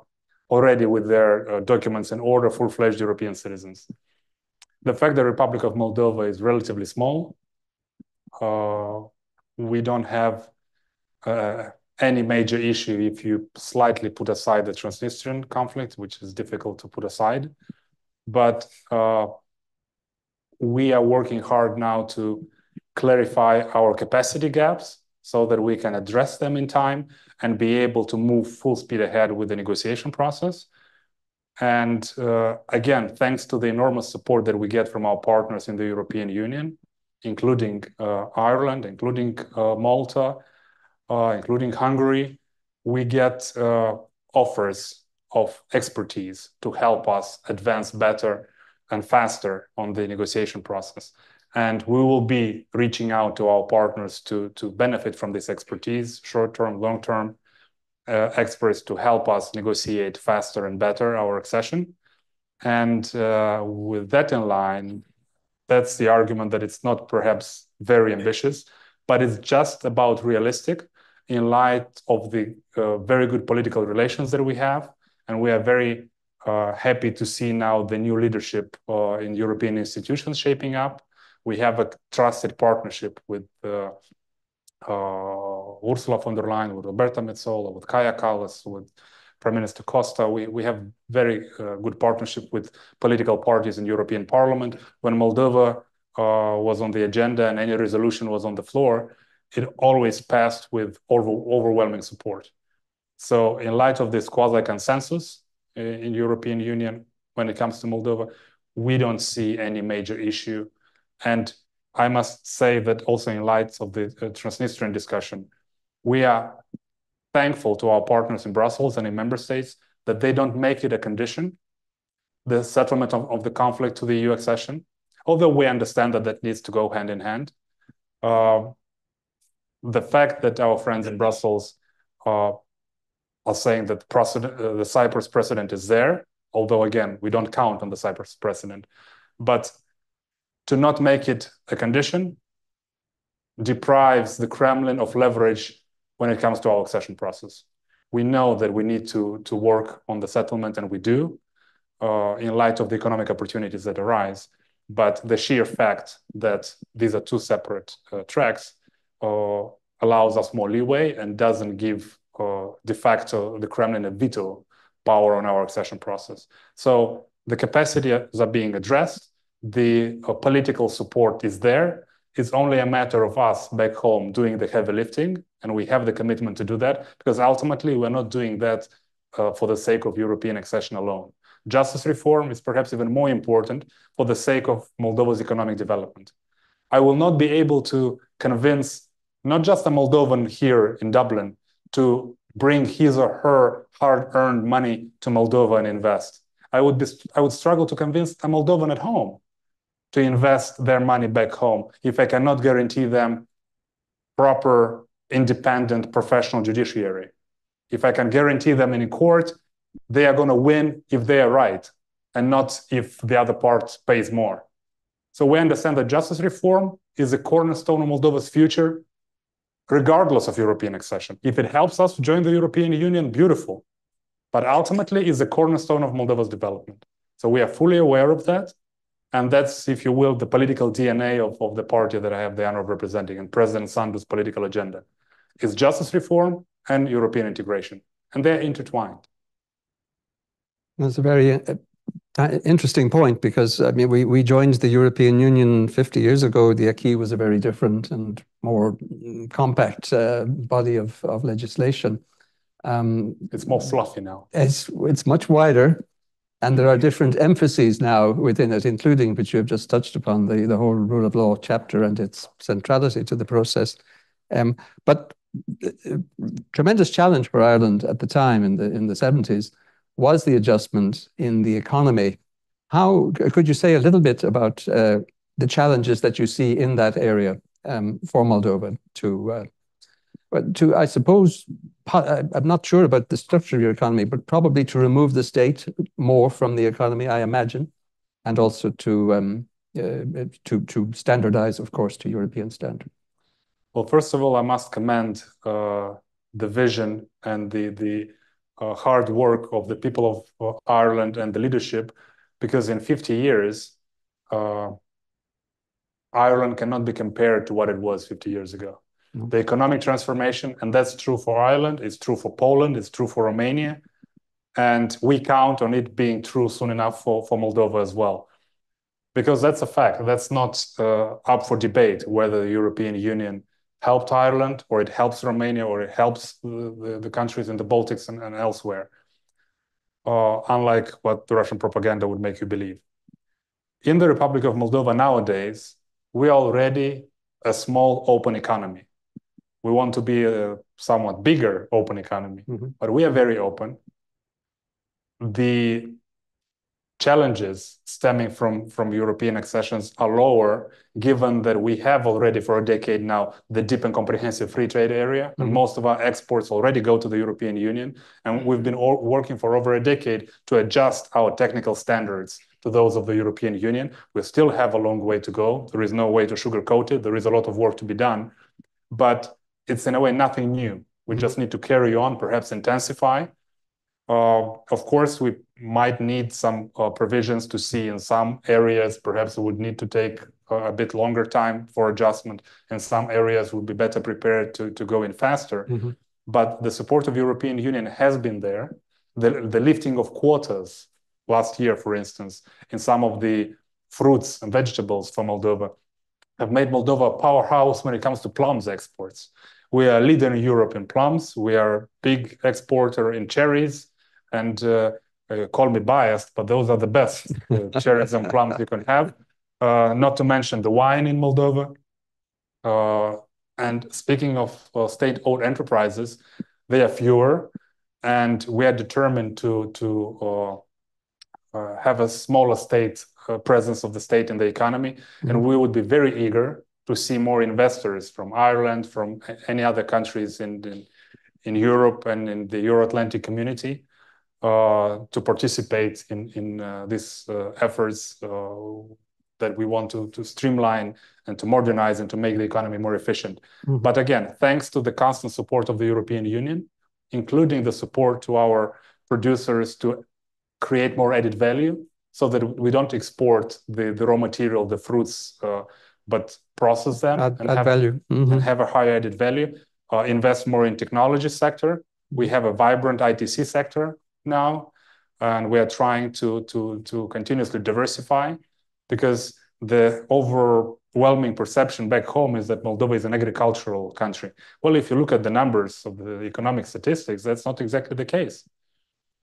already with their documents in order, full-fledged European citizens. The fact that the Republic of Moldova is relatively small, we don't have any major issue if you slightly put aside the Transnistrian conflict, which is difficult to put aside. But we are working hard now to clarify our capacity gaps so that we can address them in time and be able to move full speed ahead with the negotiation process. And again, thanks to the enormous support that we get from our partners in the European Union, including Ireland, including Malta, including Hungary, we get offers of expertise to help us advance better and faster on the negotiation process. And we will be reaching out to our partners to benefit from this expertise, short-term, long-term experts to help us negotiate faster and better our accession. And with that in line, that's the argument that it's not perhaps very ambitious, but it's just about realistic in light of the very good political relations that we have. And we are very happy to see now the new leadership in European institutions shaping up. We have a trusted partnership with Ursula von der Leyen, with Roberta Metsola, with Kaja Kallas, with Prime Minister Costa. We have very good partnership with political parties in European Parliament. When Moldova was on the agenda and any resolution was on the floor, it always passed with overwhelming support. So in light of this quasi-consensus in European Union, when it comes to Moldova, we don't see any major issue. And I must say that also in light of the Transnistrian discussion, we are thankful to our partners in Brussels and in member states that they don't make it a condition, the settlement of the conflict to the EU accession, although we understand that that needs to go hand in hand. The fact that our friends in Brussels are saying that the Cyprus precedent is there, although again, we don't count on the Cyprus precedent, but to not make it a condition deprives the Kremlin of leverage when it comes to our accession process. We know that we need to work on the settlement, and we do, in light of the economic opportunities that arise. But the sheer fact that these are two separate tracks allows us more leeway and doesn't give de facto the Kremlin a veto power on our accession process. So the capacities are being addressed. The political support is there. It's only a matter of us back home doing the heavy lifting, and we have the commitment to do that, because ultimately we're not doing that for the sake of European accession alone. Justice reform is perhaps even more important for the sake of Moldova's economic development. I will not be able to convince not just a Moldovan here in Dublin to bring his or her hard-earned money to Moldova and invest. I would struggle to convince a Moldovan at home to invest their money back home if I cannot guarantee them proper, independent, professional judiciary. If I can guarantee them in court, they are going to win if they are right, and not if the other part pays more. So we understand that justice reform is a cornerstone of Moldova's future, regardless of European accession. If it helps us to join the European Union, beautiful. But ultimately, it's the cornerstone of Moldova's development. So we are fully aware of that. And that's, if you will, the political DNA of the party that I have the honor of representing, and President Sandu's political agenda is justice reform and European integration. And they're intertwined. That's a very interesting point, because I mean, we joined the European Union 50 years ago. The acquis was a very different and more compact body of legislation. It's more fluffy now. It's much wider, and there are different emphases now within it, including, which you have just touched upon, the whole rule of law chapter and its centrality to the process. But tremendous challenge for Ireland at the time in the 70s was the adjustment in the economy. How could you say a little bit about the challenges that you see in that area for Moldova to, I suppose, I'm not sure about the structure of your economy, but probably to remove the state more from the economy, I imagine, and also to standardize, of course, to European standard? Well, first of all, I must commend the vision and the hard work of the people of Ireland and the leadership, because in 50 years, Ireland cannot be compared to what it was 50 years ago. No. The economic transformation, and that's true for Ireland, it's true for Poland, it's true for Romania, and we count on it being true soon enough for Moldova as well. Because that's a fact. That's not up for debate whether the European Union helped Ireland, or it helps Romania, or it helps the countries in the Baltics and elsewhere, unlike what the Russian propaganda would make you believe. In the Republic of Moldova nowadays, we are already a small open economy. We want to be a somewhat bigger open economy, but we are very open. The challenges stemming from European accessions are lower, given that we have already for a decade now the deep and comprehensive free trade area, and most of our exports already go to the European Union, and we've been working for over a decade to adjust our technical standards to those of the European Union. We still have a long way to go. There is no way to sugarcoat it. There is a lot of work to be done, but it's in a way nothing new. We just need to carry on, perhaps intensify. Of course, we might need some provisions to see in some areas. Perhaps we would need to take a bit longer time for adjustment. In some areas, we'll be better prepared to go in faster. But the support of the European Union has been there. The lifting of quotas last year, for instance, in some of the fruits and vegetables from Moldova have made Moldova a powerhouse when it comes to plums exports. We are a leader in Europe in plums. We are a big exporter in cherries. And call me biased, but those are the best cherries and plums you can have. Not to mention the wine in Moldova. And speaking of state-owned enterprises, they are fewer, and we are determined to have a smaller state presence of the state in the economy. And we would be very eager to see more investors from Ireland, from any other countries in Europe and in the Euro-Atlantic community, to participate in these efforts that we want to streamline and to modernize and to make the economy more efficient. But again, thanks to the constant support of the European Union, including the support to our producers to create more added value so that we don't export the raw material, the fruits, but process them and have a higher added value, invest more in technology sector. We have a vibrant ITC sector now, and we are trying to continuously diversify, because the overwhelming perception back home is that Moldova is an agricultural country. Well, if you look at the numbers of the economic statistics, that's not exactly the case,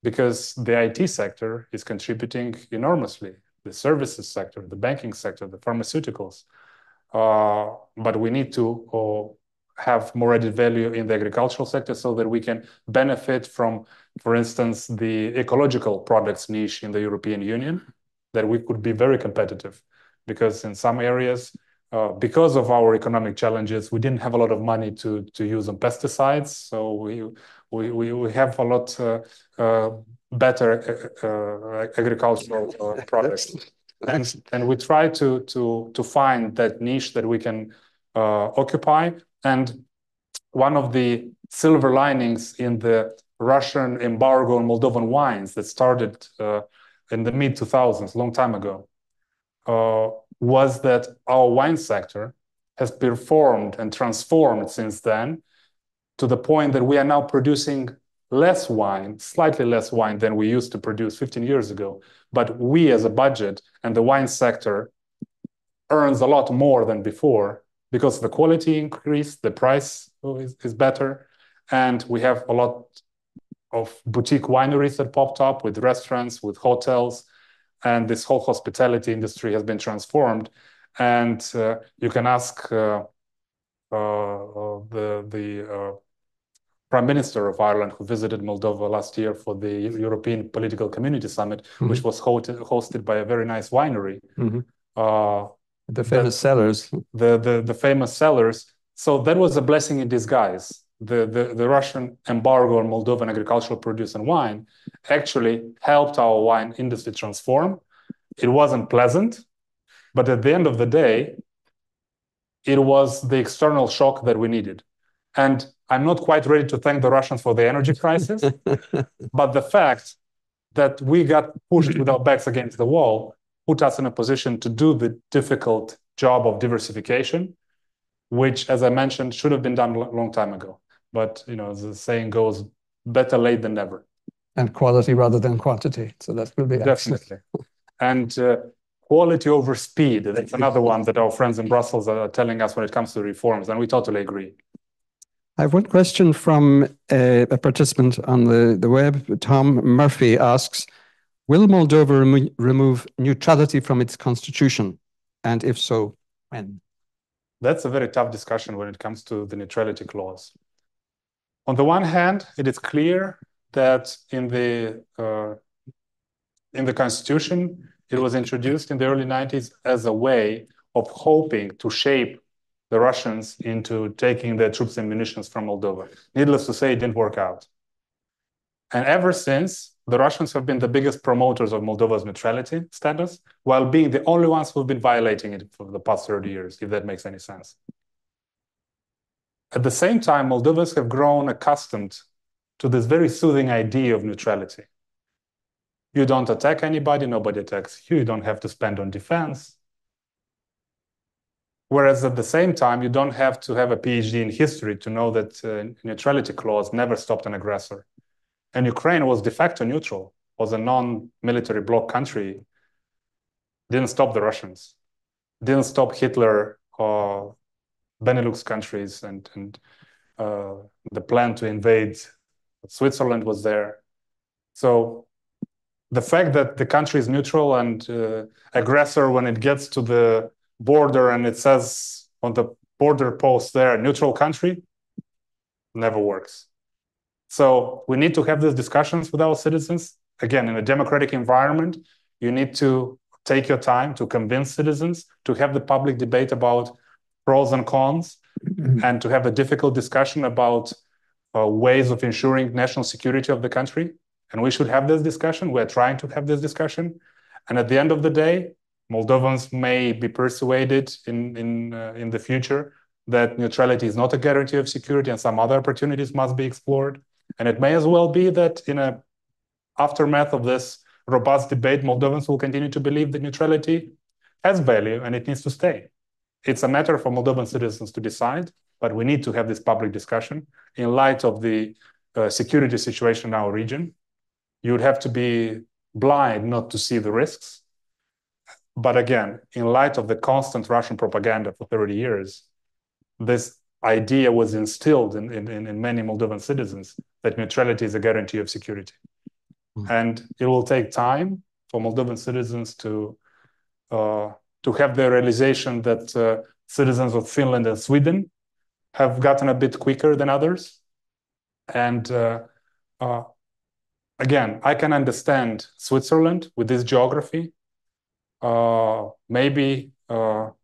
because the IT sector is contributing enormously, the services sector, the banking sector, the pharmaceuticals. But we need to have more added value in the agricultural sector so that we can benefit from, for instance, the ecological products niche in the European Union, that we could be very competitive. Because in some areas, because of our economic challenges, we didn't have a lot of money to use on pesticides. So we have a lot better agricultural products. And we try to find that niche that we can occupy. And one of the silver linings in the Russian embargo on Moldovan wines that started in the mid-2000s, long time ago, was that our wine sector has performed and transformed since then to the point that we are now producing less wine, slightly less wine than we used to produce 15 years ago. But we as a budget and the wine sector earns a lot more than before, because the quality increased, the price is better, and we have a lot of boutique wineries that popped up with restaurants, with hotels, and this whole hospitality industry has bine transformed. And you can ask the Prime Minister of Ireland, who visited Moldova last year for the European Political Community Summit, which was hosted by a very nice winery. The famous cellars. The famous cellars. So that was a blessing in disguise. The Russian embargo on Moldovan agricultural produce and wine actually helped our wine industry transform. It wasn't pleasant, but at the end of the day, it was the external shock that we needed. And I'm not quite ready to thank the Russians for the energy crisis, but the fact that we got pushed with our backs against the wall put us in a position to do the difficult job of diversification, which, as I mentioned, should have been done a long time ago. But, you know, as the saying goes, better late than never. And quality rather than quantity. So that will be definitely. And quality over speed. That's another one that our friends in Brussels are telling us when it comes to reforms, and we totally agree. I have one question from a participant on the web. Tom Murphy asks, will Moldova remove neutrality from its constitution? And if so, when? That's a very tough discussion when it comes to the neutrality clause. On the one hand, it is clear that in the constitution, it was introduced in the early 90s as a way of hoping to shape the Russians into taking their troops and munitions from Moldova. Needless to say, it didn't work out. And ever since, the Russians have been the biggest promoters of Moldova's neutrality status, while being the only ones who've been violating it for the past 30 years, if that makes any sense. At the same time, Moldovans have grown accustomed to this very soothing idea of neutrality. You don't attack anybody, nobody attacks you, you don't have to spend on defense. Whereas at the same time, you don't have to have a PhD in history to know that neutrality clause never stopped an aggressor. And Ukraine was de facto neutral, was a non-military bloc country, didn't stop the Russians, didn't stop Hitler or Benelux countries, and the plan to invade Switzerland was there. So the fact that the country is neutral and aggressor, when it gets to the border and it says on the border post there, neutral country, never works. So we need to have these discussions with our citizens. Again, in a democratic environment, you need to take your time to convince citizens, to have the public debate about pros and cons, and to have a difficult discussion about ways of ensuring national security of the country. And we should have this discussion. We're trying to have this discussion. And at the end of the day, Moldovans may be persuaded in the future that neutrality is not a guarantee of security and some other opportunities must be explored. And it may as well be that in an aftermath of this robust debate, Moldovans will continue to believe that neutrality has value and it needs to stay. It's a matter for Moldovan citizens to decide, but we need to have this public discussion in light of the security situation in our region. You would have to be blind not to see the risks. But again, in light of the constant Russian propaganda for 30 years, this idea was instilled in many Moldovan citizens that neutrality is a guarantee of security. And it will take time for Moldovan citizens to have the realization that citizens of Finland and Sweden have gotten a bit quicker than others. And again, I can understand Switzerland with this geography, maybe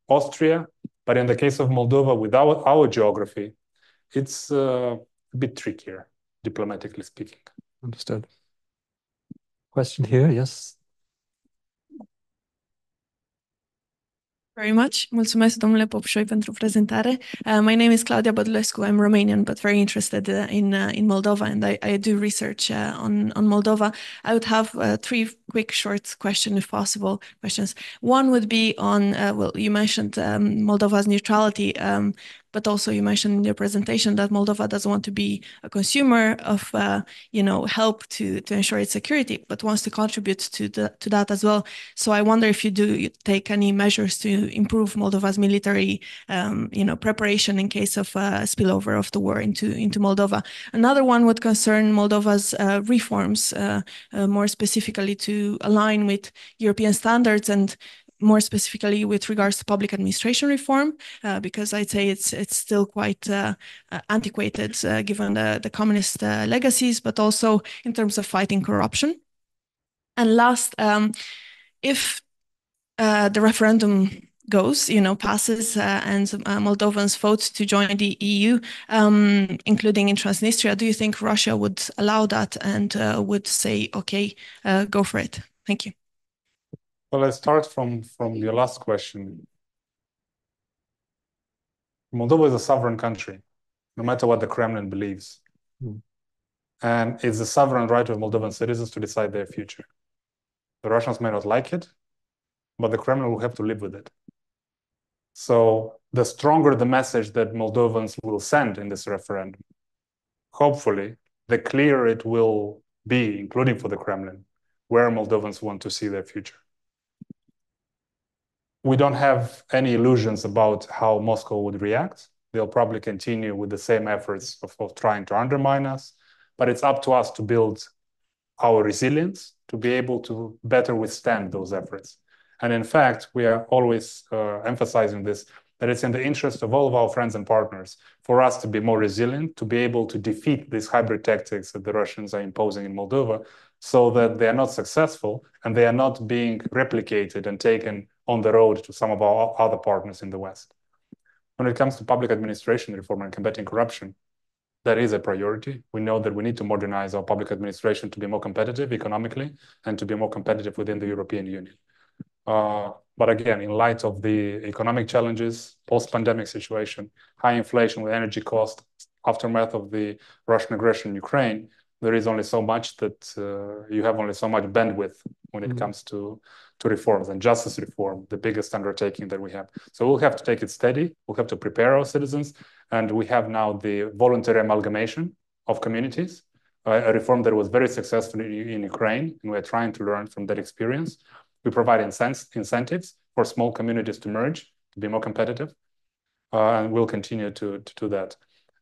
Austria, but in the case of Moldova, with our geography, it's a bit trickier, diplomatically speaking. Understood. Question here, yes. Very much. Mulțumesc, domnule Popșoi, pentru prezentare. My name is Claudia Bădulescu. I'm Romanian, but very interested in Moldova, and I do research on Moldova. I would have three quick, short questions, if possible, questions. One would be on, well, you mentioned Moldova's neutrality, but also you mentioned in your presentation that Moldova doesn't want to be a consumer of, help to ensure its security, but wants to contribute to that as well. So I wonder if you take any measures to improve Moldova's military, preparation in case of spillover of the war into Moldova. Another one would concern Moldova's reforms, more specifically to align with European standards and more specifically with regards to public administration reform, because I'd say it's still quite antiquated given the communist legacies, but also in terms of fighting corruption. And last, if the referendum goes, passes, and Moldovans vote to join the EU, including in Transnistria, do you think Russia would allow that and would say, okay, go for it? Thank you. Well, let's start from your last question. Moldova is a sovereign country, no matter what the Kremlin believes. And it's the sovereign right of Moldovan citizens to decide their future. The Russians may not like it, but the Kremlin will have to live with it. So the stronger the message that Moldovans will send in this referendum, hopefully, the clearer it will be, including for the Kremlin, where Moldovans want to see their future. we don't have any illusions about how Moscow would react. They'll probably continue with the same efforts of trying to undermine us, but it's up to us to build our resilience to be able to better withstand those efforts. And in fact, we are always emphasizing this, that it's in the interest of all of our friends and partners for us to be more resilient, to be able to defeat these hybrid tactics that the Russians are imposing in Moldova, so that they are not successful and they are not being replicated and taken on the road to some of our other partners in the West. When it comes to public administration reform and combating corruption, that is a priority. We know that we need to modernize our public administration to be more competitive economically and to be more competitive within the European Union. But again, in light of the economic challenges, post-pandemic situation, high inflation with energy cost, aftermath of the Russian aggression in Ukraine, there is only so much that you have only so much bandwidth when it comes to reforms, and justice reform, the biggest undertaking that we have. So we'll have to take it steady. We'll have to prepare our citizens. And we have now the voluntary amalgamation of communities, a reform that was very successful in Ukraine, and we're trying to learn from that experience. We provide incentives for small communities to merge, to be more competitive, and we'll continue to do that.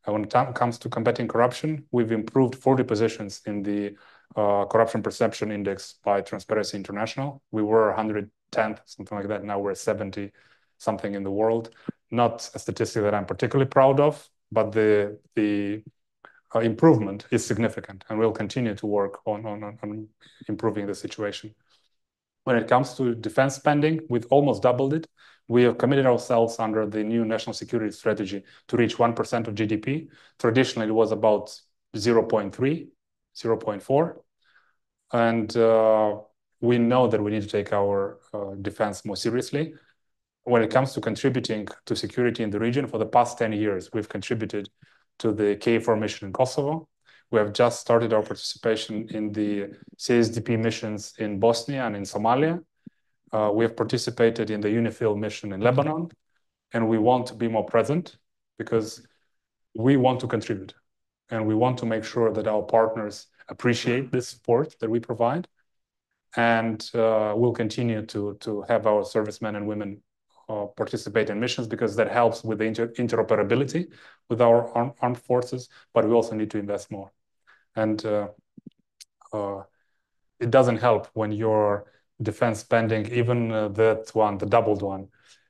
When it comes to combating corruption, we've improved 40 positions in the Corruption Perception Index by Transparency International. We were 110th, something like that. Now we're 70 something in the world. Not a statistic that I'm particularly proud of, but the improvement is significant, and we'll continue to work on improving the situation. When it comes to defense spending, we've almost doubled it. We have committed ourselves under the new national security strategy to reach 1% of GDP. Traditionally, it was about 0.3, 0.4. And we know that we need to take our defense more seriously. When it comes to contributing to security in the region, for the past 10 years, we've contributed to the KFOR mission in Kosovo. We have just started our participation in the CSDP missions in Bosnia and in Somalia. We have participated in the UNIFIL mission in Lebanon, and we want to be more present because we want to contribute, and we want to make sure that our partners appreciate this support that we provide, and we'll continue to have our servicemen and women participate in missions because that helps with the interoperability with our armed forces, but we also need to invest more. And it doesn't help when your defense spending, even that one, the doubled one,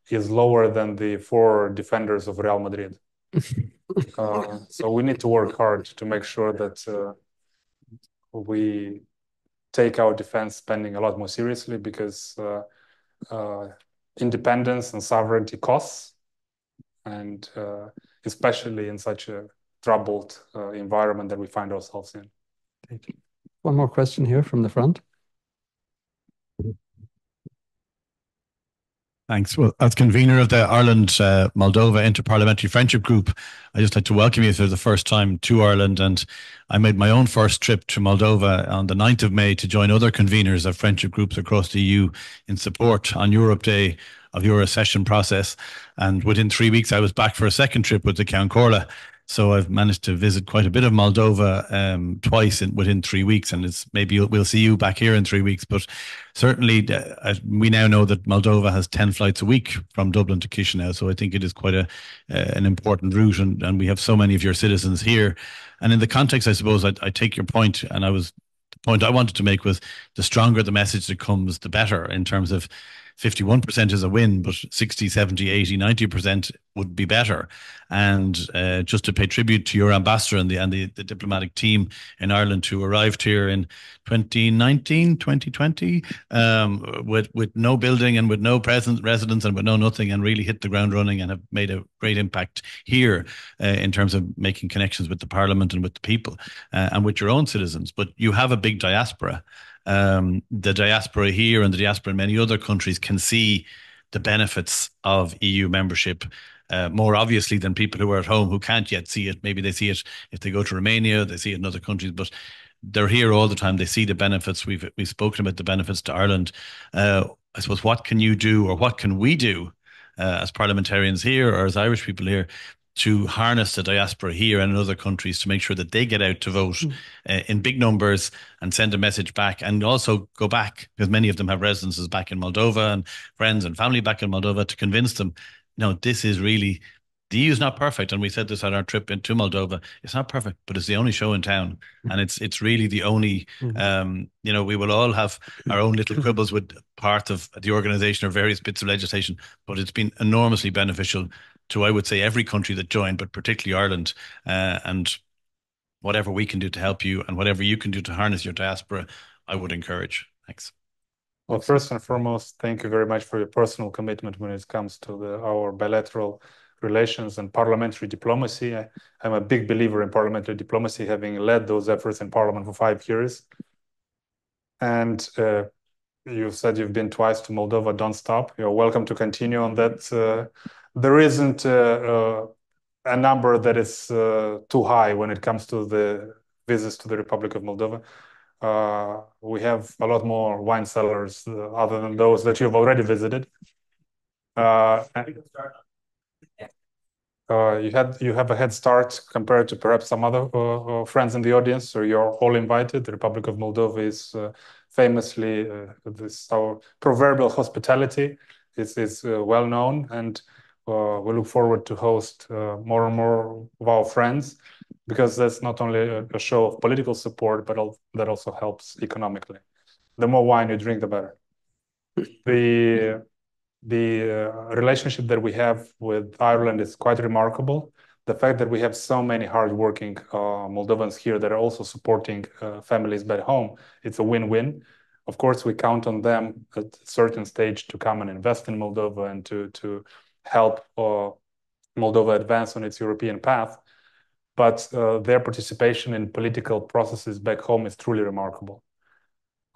is lower than the 4 defenders of Real Madrid. So we need to work hard to make sure that we take our defense spending a lot more seriously, because independence and sovereignty costs, and especially in such a troubled environment that we find ourselves in. Thank you. One more question here from the front. Thanks. Well, as convener of the Ireland-Moldova Interparliamentary Friendship Group, I'd just like to welcome you for the first time to Ireland. And I made my own first trip to Moldova on the 9th of May to join other conveners of friendship groups across the EU in support on Europe Day of your accession process. And within 3 weeks, I was back for a second trip with the Count Corla. So I've managed to visit quite a bit of Moldova twice within 3 weeks, and it's maybe we'll see you back here in 3 weeks. But certainly, we now know that Moldova has 10 flights a week from Dublin to Chisinau. So I think it is quite an important route, and we have so many of your citizens here. And in the context, I suppose I take your point, and the point I wanted to make was the stronger the message that comes, the better, in terms of 51% is a win, but 60, 70, 80, 90% would be better. And just to pay tribute to your ambassador and the diplomatic team in Ireland who arrived here in 2019, 2020, with no building and with no residence and with no nothing, and really hit the ground running and have made a great impact here in terms of making connections with the Parliament and with the people and with your own citizens. But you have a big diaspora. The diaspora here and the diaspora in many other countries can see the benefits of EU membership more obviously than people who are at home who can't yet see it. Maybe they see it if they go to Romania, they see it in other countries, but they're here all the time. They see the benefits. We've spoken about the benefits to Ireland. I suppose, what can you do, or what can we do as parliamentarians here or as Irish people here to harness the diaspora here and in other countries to make sure that they get out to vote in big numbers and send a message back, and also go back, because many of them have residences back in Moldova and friends and family back in Moldova, to convince them, no, this is really, the EU is not perfect. And we said this at our trip into Moldova. It's not perfect, but it's the only show in town. And it's really the only, you know, we will all have our own little quibbles with part of the organization or various bits of legislation, but it's been enormously beneficial to, I would say, every country that joined, but particularly Ireland. And whatever we can do to help you and whatever you can do to harness your diaspora, I would encourage. Thanks. Well, first and foremost, thank you very much for your personal commitment when it comes to our bilateral relations and parliamentary diplomacy. I'm a big believer in parliamentary diplomacy, having led those efforts in Parliament for 5 years. And you said you've been twice to Moldova. Don't stop. You're welcome to continue on that. There isn't a number that is too high when it comes to the visits to the Republic of Moldova. We have a lot more wine cellars other than those that you've already visited. You have a head start compared to perhaps some other friends in the audience, so you're all invited. The Republic of Moldova is famously our proverbial hospitality is well known, and we look forward to host more and more of our friends, because that's not only a show of political support, but that also helps economically. The more wine you drink, the better. The relationship that we have with Ireland is quite remarkable. The fact that we have so many hardworking Moldovans here that are also supporting families back home, it's a win-win. Of course, we count on them at a certain stage to come and invest in Moldova and to help Moldova advance on its European path. But their participation in political processes back home is truly remarkable.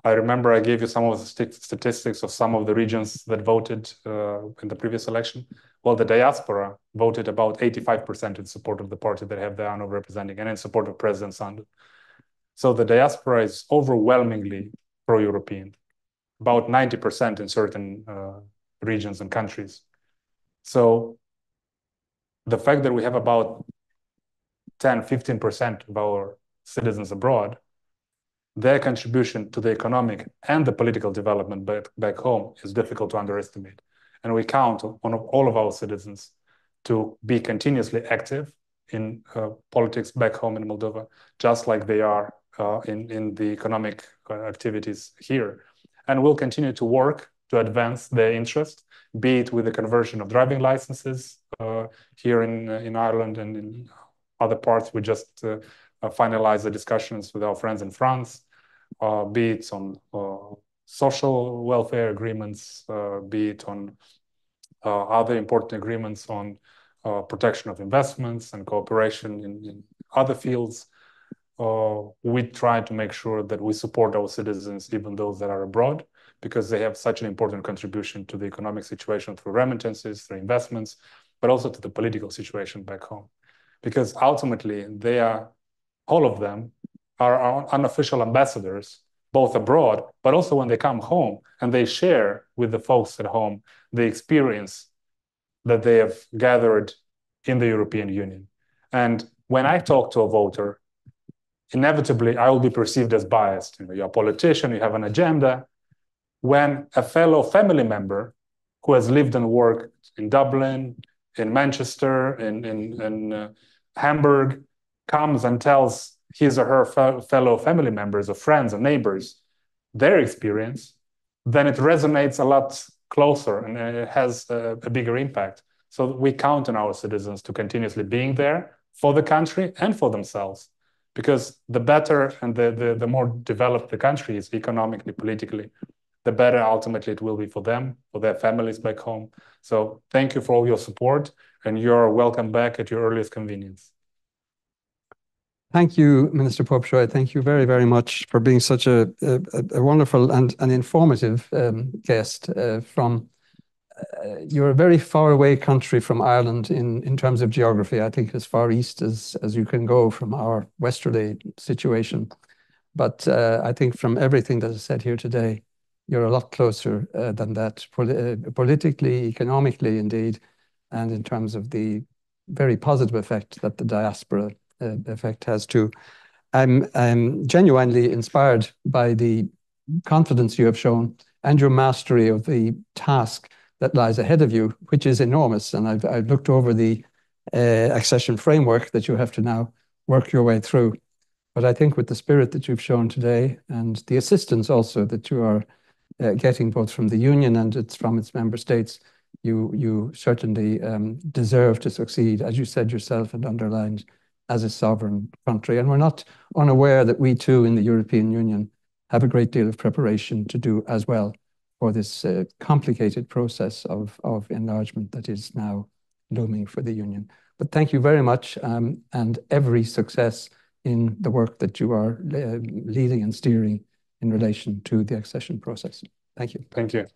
I remember I gave you some of the statistics of some of the regions that voted in the previous election. Well, the diaspora voted about 85% in support of the party that I have the honor of representing, and in support of President Sandu. So the diaspora is overwhelmingly pro-European, about 90% in certain regions and countries. So the fact that we have about 10–15% of our citizens abroad, their contribution to the economic and the political development back home is difficult to underestimate. And we count on all of our citizens to be continuously active in politics back home in Moldova, just like they are in the economic activities here. And we'll continue to work to advance their interest, be it with the conversion of driving licenses here in Ireland and in other parts. We just finalized the discussions with our friends in France, be it on social welfare agreements, be it on other important agreements on protection of investments and cooperation in other fields. We try to make sure that we support our citizens, even those that are abroad, because they have such an important contribution to the economic situation through remittances, through investments, but also to the political situation back home. Because ultimately, they are, all of them, are our unofficial ambassadors, both abroad, but also when they come home and they share with the folks at home the experience that they have gathered in the European Union. And when I talk to a voter, inevitably, I will be perceived as biased. You know, you're a politician, you have an agenda. When a fellow family member who has lived and worked in Dublin, in Manchester, in Hamburg, comes and tells his or her fellow family members or friends or neighbors their experience, then it resonates a lot closer and it has a bigger impact. So we count on our citizens to continuously being there for the country and for themselves, because the better and the more developed the country is economically, politically, the better ultimately it will be for them, for their families back home. So thank you for all your support, and you're welcome back at your earliest convenience. Thank you, Minister Popșoi. Thank you very, very much for being such a wonderful and an informative guest you're a very far away country from Ireland in terms of geography. I think as far east as you can go from our westerly situation. But I think from everything that is said here today, you're a lot closer than that, politically, economically, indeed, and in terms of the very positive effect that the diaspora effect has too. I'm genuinely inspired by the confidence you have shown and your mastery of the task that lies ahead of you, which is enormous. And I've looked over the accession framework that you have to now work your way through. But I think with the spirit that you've shown today and the assistance also that you are getting both from the Union and from its member states, you certainly deserve to succeed, as you said yourself and underlined, as a sovereign country. And we're not unaware that we too in the European Union have a great deal of preparation to do as well for this complicated process of enlargement that is now looming for the Union. But thank you very much, and every success in the work that you are leading and steering in relation to the accession process. Thank you. Thank you.